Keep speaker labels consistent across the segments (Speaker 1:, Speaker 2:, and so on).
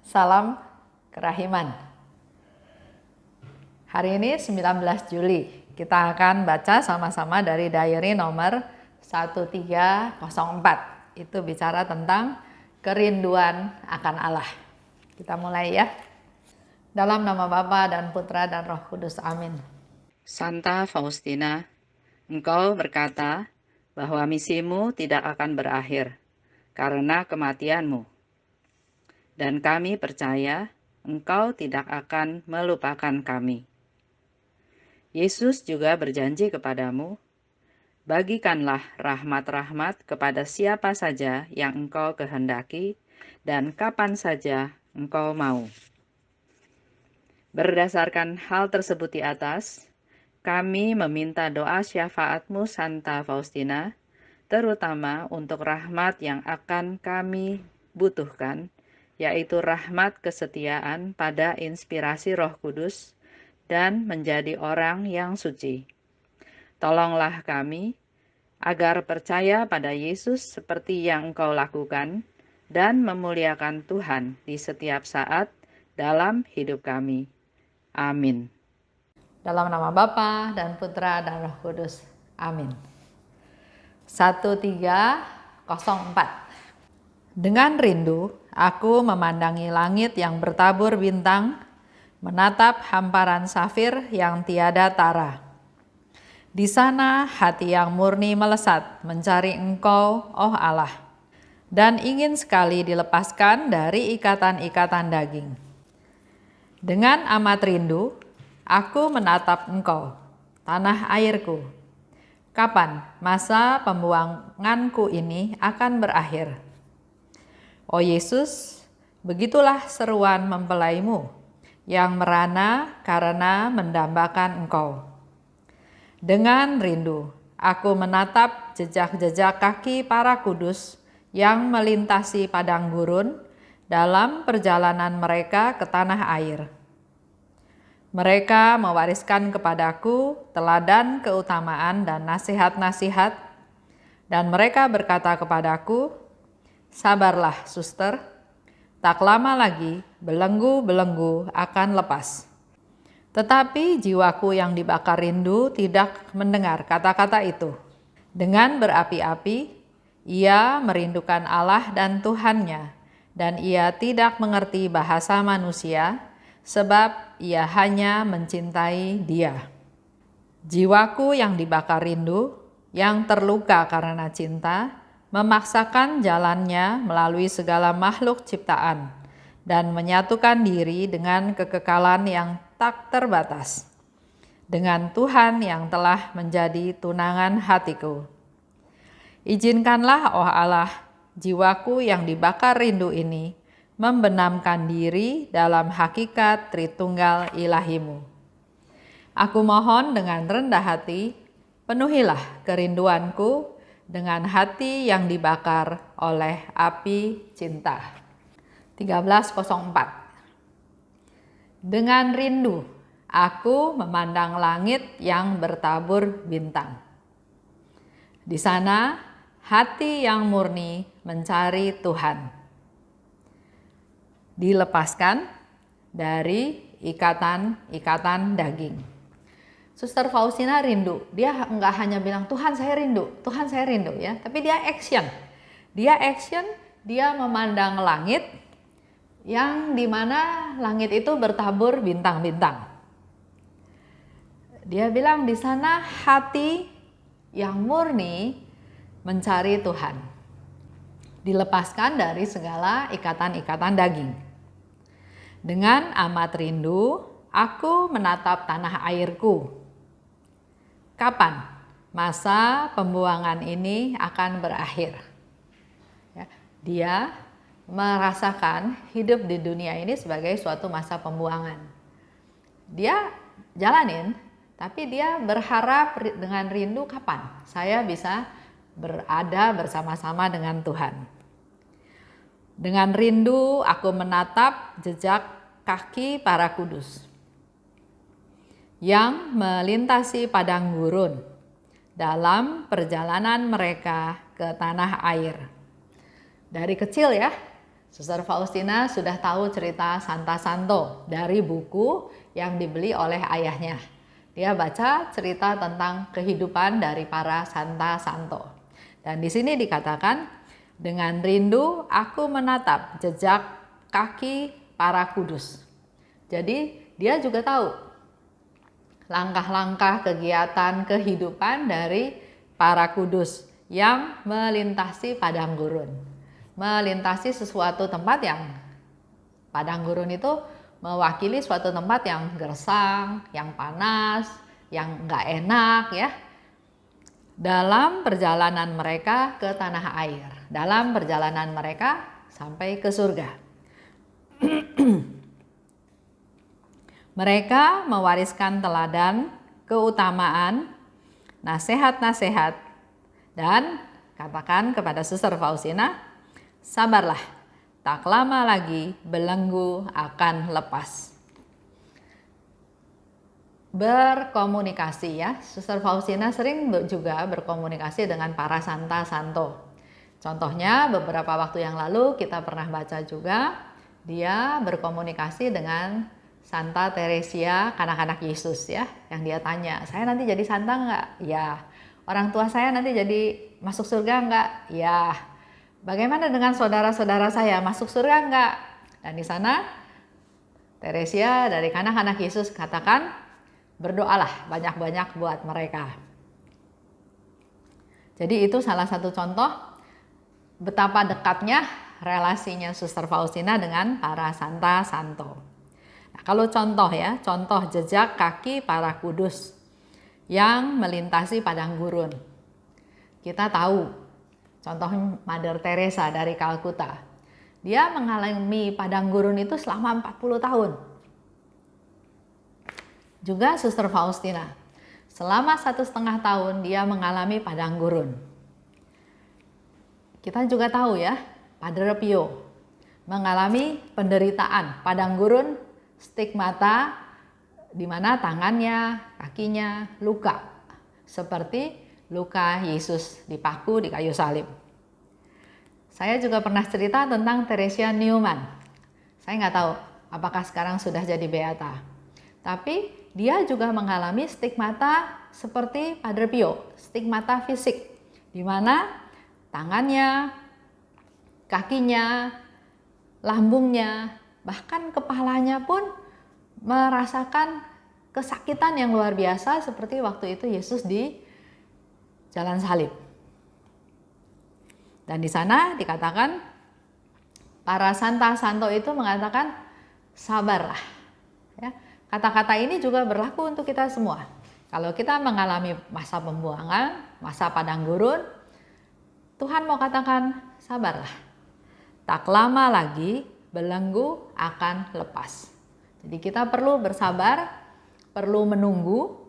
Speaker 1: Salam kerahiman. Hari ini 19 Juli, kita akan baca sama-sama dari diary nomor 1304. Itu bicara tentang kerinduan akan Allah. Kita mulai ya. Dalam nama Bapa dan Putra dan Roh Kudus. Amin.
Speaker 2: Santa Faustina, engkau berkata bahwa misimu tidak akan berakhir karena kematianmu. Dan kami percaya engkau tidak akan melupakan kami. Yesus juga berjanji kepadamu, bagikanlah rahmat-rahmat kepada siapa saja yang engkau kehendaki dan kapan saja engkau mau. Berdasarkan hal tersebut di atas, kami meminta doa syafaatmu Santa Faustina, terutama untuk rahmat yang akan kami butuhkan, yaitu rahmat kesetiaan pada inspirasi Roh Kudus dan menjadi orang yang suci. Tolonglah kami agar percaya pada Yesus seperti yang Engkau lakukan dan memuliakan Tuhan di setiap saat dalam hidup kami. Amin.
Speaker 1: Dalam nama Bapa dan Putra dan Roh Kudus. Amin. 1304. Dengan rindu, aku memandangi langit yang bertabur bintang, menatap hamparan safir yang tiada tara. Di sana hati yang murni melesat mencari Engkau, oh Allah, dan ingin sekali dilepaskan dari ikatan-ikatan daging. Dengan amat rindu, aku menatap Engkau, tanah airku. Kapan masa pembuanganku ini akan berakhir? Oh Yesus, begitulah seruan mempelaimu yang merana karena mendambakan Engkau. Dengan rindu, aku menatap jejak-jejak kaki para kudus yang melintasi padang gurun dalam perjalanan mereka ke tanah air. Mereka mewariskan kepadaku teladan keutamaan dan nasihat-nasihat, dan mereka berkata kepadaku, sabarlah suster, tak lama lagi belenggu-belenggu akan lepas. Tetapi jiwaku yang dibakar rindu tidak mendengar kata-kata itu. Dengan berapi-api, ia merindukan Allah dan Tuhannya, dan ia tidak mengerti bahasa manusia, sebab ia hanya mencintai Dia. Jiwaku yang dibakar rindu, yang terluka karena cinta, memaksakan jalannya melalui segala makhluk ciptaan dan menyatukan diri dengan kekekalan yang tak terbatas, dengan Tuhan yang telah menjadi tunangan hatiku. Izinkanlah, oh Allah, jiwaku yang dibakar rindu ini membenamkan diri dalam hakikat Tritunggal Ilahimu. Aku mohon dengan rendah hati, penuhilah kerinduanku dengan hati yang dibakar oleh api cinta. 1304. Dengan rindu, aku memandang langit yang bertabur bintang. Di sana, hati yang murni mencari Tuhan. Dilepaskan dari ikatan-ikatan daging. Suster Faustina rindu, dia nggak hanya bilang Tuhan saya rindu ya, tapi dia action. Dia memandang langit yang dimana langit itu bertabur bintang-bintang. Dia bilang di sana hati yang murni mencari Tuhan, dilepaskan dari segala ikatan-ikatan daging. Dengan amat rindu, aku menatap tanah airku. Kapan masa pembuangan ini akan berakhir? Ya, dia merasakan hidup di dunia ini sebagai suatu masa pembuangan. Dia jalanin, tapi dia berharap dengan rindu kapan saya bisa berada bersama-sama dengan Tuhan. Dengan rindu aku menatap jejak kaki para kudus yang melintasi padang gurun dalam perjalanan mereka ke tanah air. Dari kecil ya, Suster Faustina sudah tahu cerita Santa Santo dari buku yang dibeli oleh ayahnya. Dia baca cerita tentang kehidupan dari para Santa Santo. Dan di sini dikatakan, dengan rindu aku menatap jejak kaki para kudus. Jadi dia juga tahu langkah-langkah kegiatan kehidupan dari para kudus yang melintasi padang gurun. Melintasi sesuatu tempat yang padang gurun itu mewakili suatu tempat yang gersang, yang panas, yang nggak enak ya. Dalam perjalanan mereka ke tanah air, dalam perjalanan mereka sampai ke surga. Mereka mewariskan teladan, keutamaan, nasihat-nasihat, dan katakan kepada Suster Faustina, sabarlah, tak lama lagi belenggu akan lepas. Berkomunikasi ya, Suster Faustina sering juga berkomunikasi dengan para Santa Santo. Contohnya beberapa waktu yang lalu kita pernah baca juga, dia berkomunikasi dengan Santa Teresia, kanak-kanak Yesus ya, yang dia tanya, saya nanti jadi santa enggak? Ya. Orang tua saya nanti jadi masuk surga enggak? Ya. Bagaimana dengan saudara-saudara saya, masuk surga enggak? Dan di sana Teresia dari kanak-kanak Yesus katakan, berdoalah banyak-banyak buat mereka. Jadi itu salah satu contoh betapa dekatnya relasinya Suster Faustina dengan para Santa Santo. Nah, kalau contoh ya, contoh jejak kaki para kudus yang melintasi padang gurun. Kita tahu contoh Mother Teresa dari Kalkuta. Dia mengalami padang gurun itu selama 40 tahun. Juga Suster Faustina, selama 1,5 tahun dia mengalami padang gurun. Kita juga tahu ya, Padre Pio mengalami penderitaan padang gurun, stigmata, di mana tangannya, kakinya luka, seperti luka Yesus dipaku di kayu salib. Saya juga pernah cerita tentang Teresia Newman. Saya nggak tahu apakah sekarang sudah jadi beata, tapi dia juga mengalami stigmata seperti Padre Pio, stigmata fisik, di mana tangannya, kakinya, lambungnya, bahkan kepalanya pun merasakan kesakitan yang luar biasa seperti waktu itu Yesus di jalan salib. Dan di sana dikatakan para Santa Santo itu mengatakan sabarlah. Ya, kata-kata ini juga berlaku untuk kita semua. Kalau kita mengalami masa pembuangan, masa padang gurun, Tuhan mau katakan sabarlah. Tak lama lagi belenggu akan lepas. Jadi kita perlu bersabar, perlu menunggu,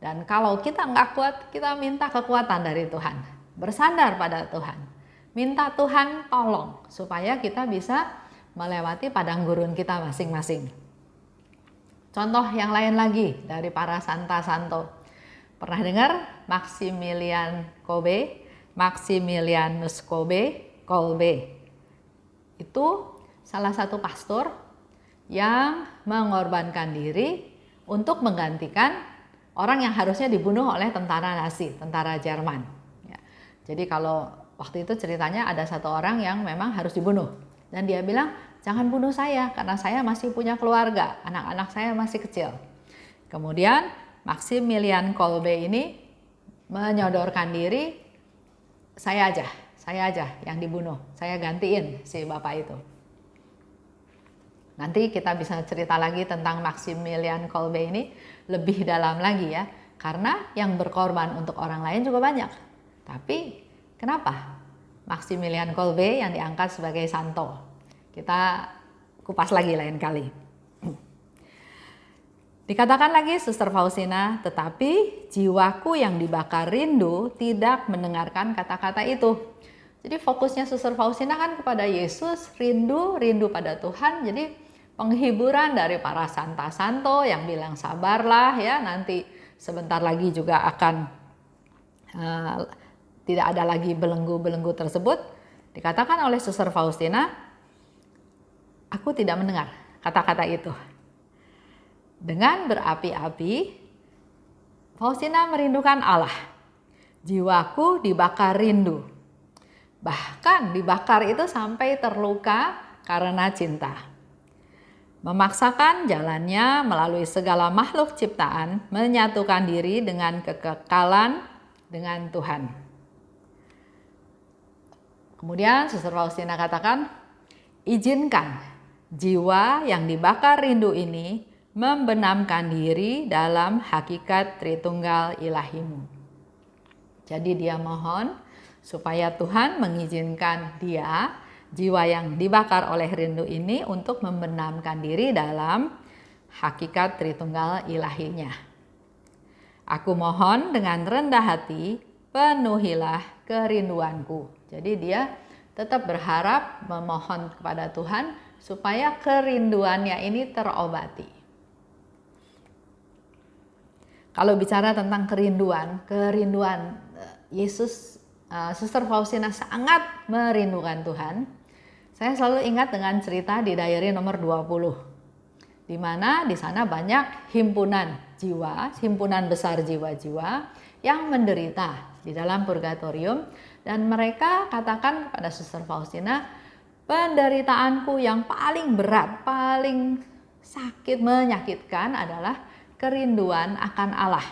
Speaker 1: dan kalau kita nggak kuat, kita minta kekuatan dari Tuhan. Bersandar pada Tuhan. Minta Tuhan tolong supaya kita bisa melewati padang gurun kita masing-masing. Contoh yang lain lagi dari para Santa Santo. Pernah dengar Maximilian Kolbe? Maximilianus Kolbe. Itu salah satu pastor yang mengorbankan diri untuk menggantikan orang yang harusnya dibunuh oleh tentara Nazi, tentara Jerman. Ya. Jadi kalau waktu itu ceritanya ada satu orang yang memang harus dibunuh. Dan dia bilang, jangan bunuh saya karena saya masih punya keluarga, anak-anak saya masih kecil. Kemudian Maximilian Kolbe ini menyodorkan diri, saya aja yang dibunuh, saya gantiin si bapak itu. Nanti kita bisa cerita lagi tentang Maximilian Kolbe ini lebih dalam lagi ya, karena yang berkorban untuk orang lain juga banyak. Tapi kenapa Maximilian Kolbe yang diangkat sebagai santo? Kita kupas lagi lain kali. Dikatakan lagi Suster Faustina, tetapi jiwaku yang dibakar rindu tidak mendengarkan kata-kata itu. Jadi fokusnya Suster Faustina kan kepada Yesus, rindu pada Tuhan. Jadi penghiburan dari para Santa Santo yang bilang sabarlah ya, nanti sebentar lagi juga akan tidak ada lagi belenggu-belenggu tersebut. Dikatakan oleh Suster Faustina, aku tidak mendengar kata-kata itu. Dengan berapi-api, Faustina merindukan Allah. Jiwaku dibakar rindu. Bahkan dibakar itu sampai terluka karena cinta. Memaksakan jalannya melalui segala makhluk ciptaan, menyatukan diri dengan kekekalan dengan Tuhan. Kemudian Suster Faustina katakan, izinkan jiwa yang dibakar rindu ini membenamkan diri dalam hakikat Tritunggal Ilahimu. Jadi dia mohon supaya Tuhan mengizinkan dia, jiwa yang dibakar oleh rindu ini, untuk membenamkan diri dalam hakikat Tritunggal Ilahinya. Aku mohon dengan rendah hati, penuhilah kerinduanku. Jadi dia tetap berharap, memohon kepada Tuhan supaya kerinduannya ini terobati. Kalau bicara tentang kerinduan Yesus, Suster Faustina sangat merindukan Tuhan. Saya selalu ingat dengan cerita di diary nomor 20, di mana di sana banyak himpunan besar jiwa-jiwa yang menderita di dalam purgatorium, dan mereka katakan kepada Suster Faustina, penderitaanku yang paling berat, paling sakit, menyakitkan adalah kerinduan akan Allah.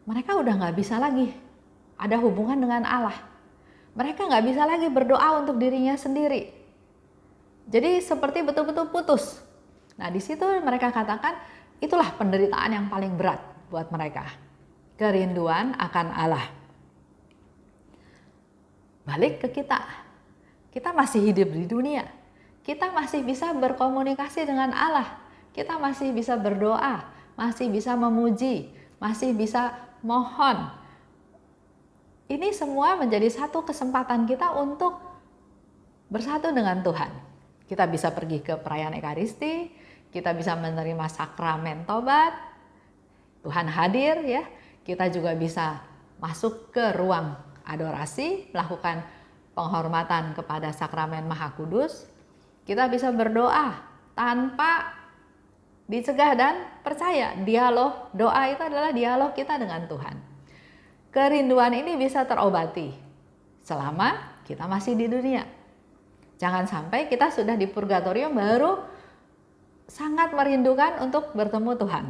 Speaker 1: Mereka udah gak bisa lagi ada hubungan dengan Allah. Mereka gak bisa lagi berdoa untuk dirinya sendiri. Jadi seperti betul-betul putus. Nah, di situ mereka katakan itulah penderitaan yang paling berat buat mereka. Kerinduan akan Allah. Balik ke kita. Kita masih hidup di dunia. Kita masih bisa berkomunikasi dengan Allah. Kita masih bisa berdoa, masih bisa memuji, masih bisa mohon. Ini semua menjadi satu kesempatan kita untuk bersatu dengan Tuhan. Kita bisa pergi ke perayaan Ekaristi, kita bisa menerima sakramen tobat, Tuhan hadir ya. Kita juga bisa masuk ke ruang adorasi, melakukan penghormatan kepada sakramen Maha Kudus. Kita bisa berdoa tanpa dicegah dan percaya. Dialog, doa itu adalah dialog kita dengan Tuhan. Kerinduan ini bisa terobati selama kita masih di dunia. Jangan sampai kita sudah di purgatorium baru sangat merindukan untuk bertemu Tuhan.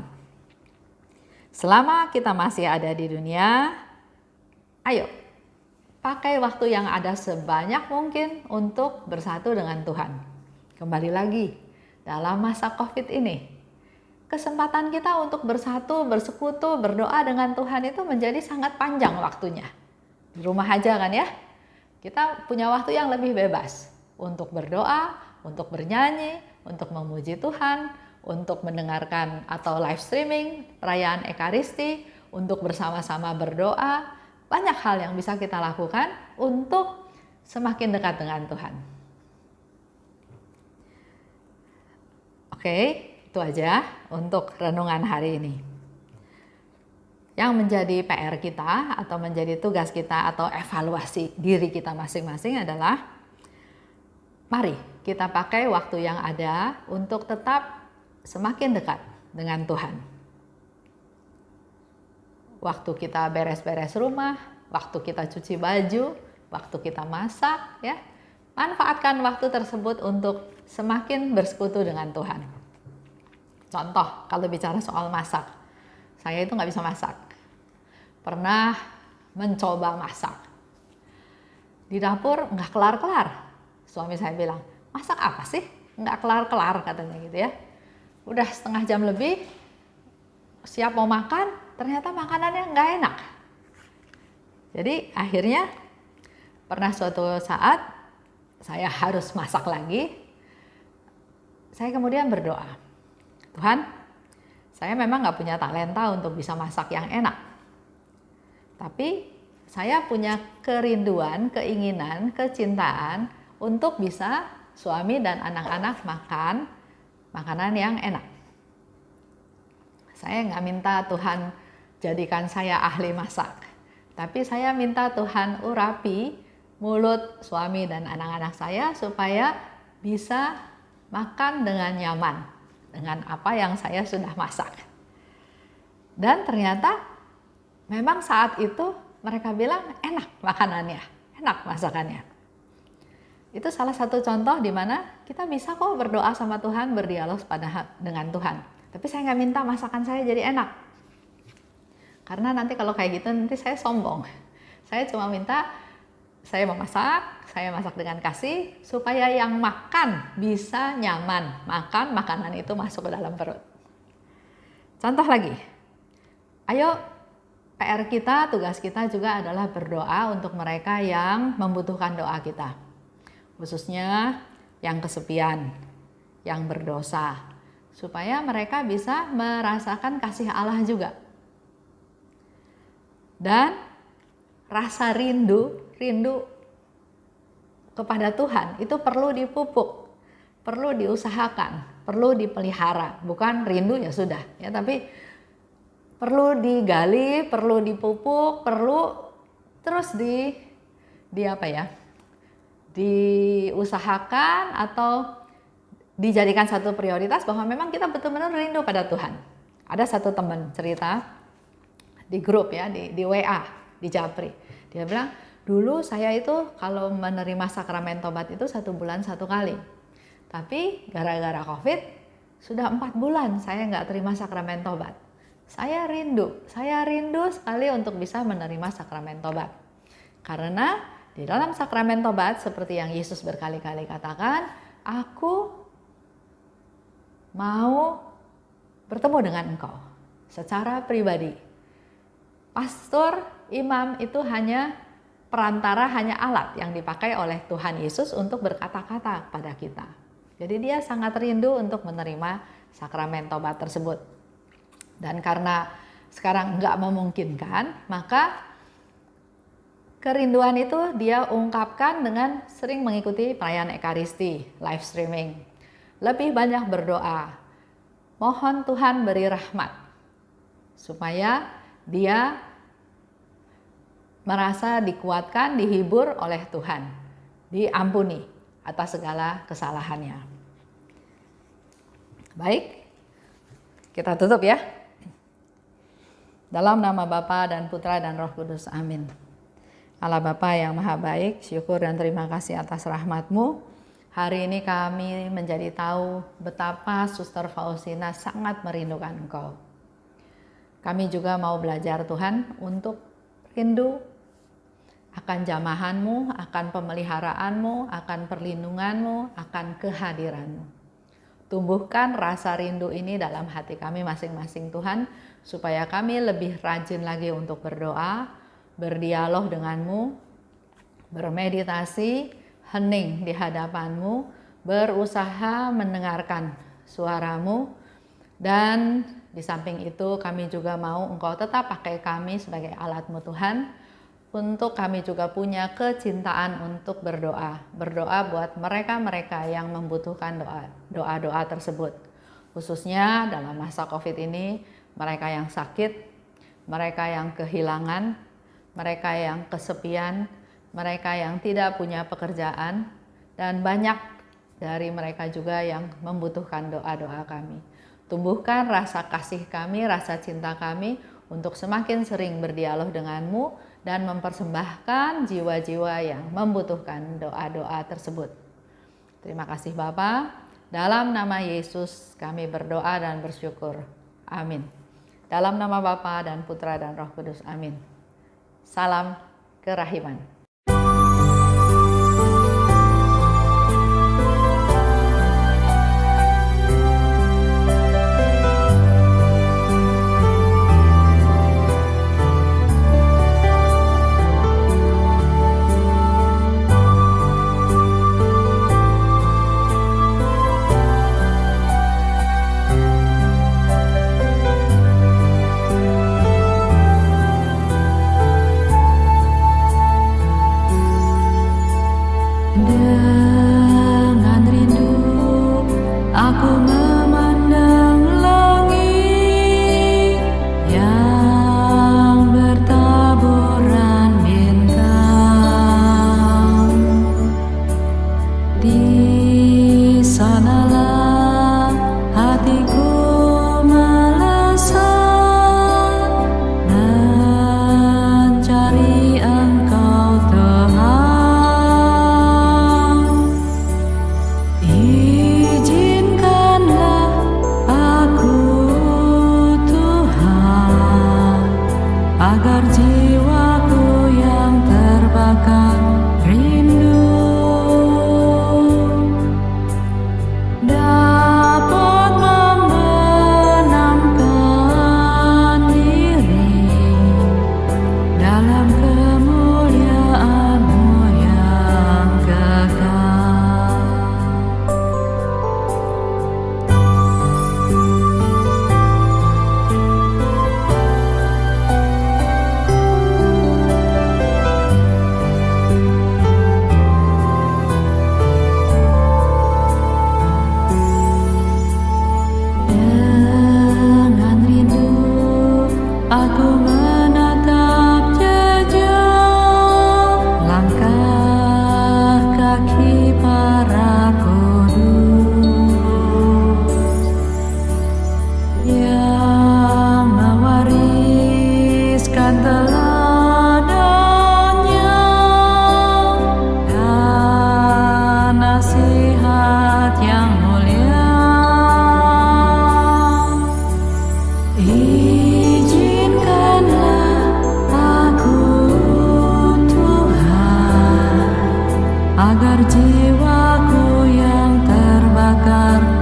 Speaker 1: Selama kita masih ada di dunia, ayo pakai waktu yang ada sebanyak mungkin untuk bersatu dengan Tuhan. Kembali lagi, dalam masa COVID ini, kesempatan kita untuk bersatu, bersekutu, berdoa dengan Tuhan itu menjadi sangat panjang waktunya. Di rumah aja kan ya, kita punya waktu yang lebih bebas untuk berdoa, untuk bernyanyi, untuk memuji Tuhan, untuk mendengarkan atau live streaming perayaan Ekaristi, untuk bersama-sama berdoa. Banyak hal yang bisa kita lakukan untuk semakin dekat dengan Tuhan. Oke, itu aja untuk renungan hari ini. Yang menjadi PR kita atau menjadi tugas kita atau evaluasi diri kita masing-masing adalah mari kita pakai waktu yang ada untuk tetap semakin dekat dengan Tuhan. Waktu kita beres-beres rumah, waktu kita cuci baju, waktu kita masak, ya, manfaatkan waktu tersebut untuk semakin bersekutu dengan Tuhan. Contoh, kalau bicara soal masak, saya itu nggak bisa masak. Pernah mencoba masak. Di dapur nggak kelar-kelar. Suami saya bilang, masak apa sih? Nggak kelar-kelar katanya gitu ya. Udah setengah jam lebih, siap mau makan, ternyata makanannya nggak enak. Jadi akhirnya pernah suatu saat saya harus masak lagi. Saya kemudian berdoa, Tuhan, saya memang nggak punya talenta untuk bisa masak yang enak. Tapi saya punya kerinduan, keinginan, kecintaan untuk bisa suami dan anak-anak makan makanan yang enak. Saya nggak minta Tuhan jadikan saya ahli masak. Tapi saya minta Tuhan urapi mulut suami dan anak-anak saya supaya bisa makan dengan nyaman dengan apa yang saya sudah masak. Dan ternyata memang saat itu mereka bilang enak makanannya, enak masakannya. Itu salah satu contoh di mana kita bisa kok berdoa sama Tuhan, berdialog dengan Tuhan. Tapi saya nggak minta masakan saya jadi enak. Karena nanti kalau kayak gitu nanti saya sombong. Saya cuma minta saya masak dengan kasih supaya yang makan bisa nyaman makan makanan itu masuk ke dalam perut. Contoh lagi, ayo PR kita, tugas kita juga adalah berdoa untuk mereka yang membutuhkan doa kita. Khususnya yang kesepian, yang berdosa, supaya mereka bisa merasakan kasih Allah juga. Dan rasa rindu kepada Tuhan itu perlu dipupuk, perlu diusahakan, perlu dipelihara. Bukan rindu ya sudah, ya, tapi perlu digali, perlu dipupuk, perlu terus diusahakan atau dijadikan satu prioritas bahwa memang kita betul-betul rindu pada Tuhan. Ada satu teman cerita di grup ya, di WA, di Japri. Dia bilang, dulu saya itu kalau menerima sakramen tobat itu 1 bulan 1 kali. Tapi gara-gara COVID sudah 4 bulan saya nggak terima sakramen tobat. Saya rindu sekali untuk bisa menerima sakramen tobat. Karena di dalam sakramen tobat seperti yang Yesus berkali-kali katakan, aku mau bertemu dengan engkau secara pribadi. Pastor, imam itu hanya perantara, hanya alat yang dipakai oleh Tuhan Yesus untuk berkata-kata pada kita. Jadi dia sangat rindu untuk menerima sakramen tobat tersebut. Dan karena sekarang nggak memungkinkan, maka kerinduan itu dia ungkapkan dengan sering mengikuti perayaan Ekaristi, live streaming. Lebih banyak berdoa, mohon Tuhan beri rahmat, supaya dia merasa dikuatkan, dihibur oleh Tuhan, diampuni atas segala kesalahannya. Baik, kita tutup ya. Dalam nama Bapa dan Putra dan Roh Kudus, amin. Allah Bapa yang Maha Baik, syukur dan terima kasih atas rahmat-Mu. Hari ini kami menjadi tahu betapa Suster Faustina sangat merindukan Engkau. Kami juga mau belajar Tuhan untuk rindu akan jamahan-Mu, akan pemeliharaanmu, akan perlindungan-Mu, akan kehadiran-Mu. Tumbuhkan rasa rindu ini dalam hati kami masing-masing Tuhan, supaya kami lebih rajin lagi untuk berdoa, berdialog dengan-Mu, bermeditasi, hening di hadapan-Mu, berusaha mendengarkan suara-Mu, dan di samping itu kami juga mau Engkau tetap pakai kami sebagai alat-Mu Tuhan, untuk kami juga punya kecintaan untuk berdoa. Berdoa buat mereka-mereka yang membutuhkan doa-doa tersebut. Khususnya dalam masa COVID ini, mereka yang sakit, mereka yang kehilangan, mereka yang kesepian, mereka yang tidak punya pekerjaan, dan banyak dari mereka juga yang membutuhkan doa-doa kami. Tumbuhkan rasa kasih kami, rasa cinta kami untuk semakin sering berdialog dengan-Mu dan mempersembahkan jiwa-jiwa yang membutuhkan doa-doa tersebut. Terima kasih Bapa. Dalam nama Yesus kami berdoa dan bersyukur. Amin. Dalam nama Bapa dan Putra dan Roh Kudus. Amin. Salam kerahiman. agar jiwaku yang terbakar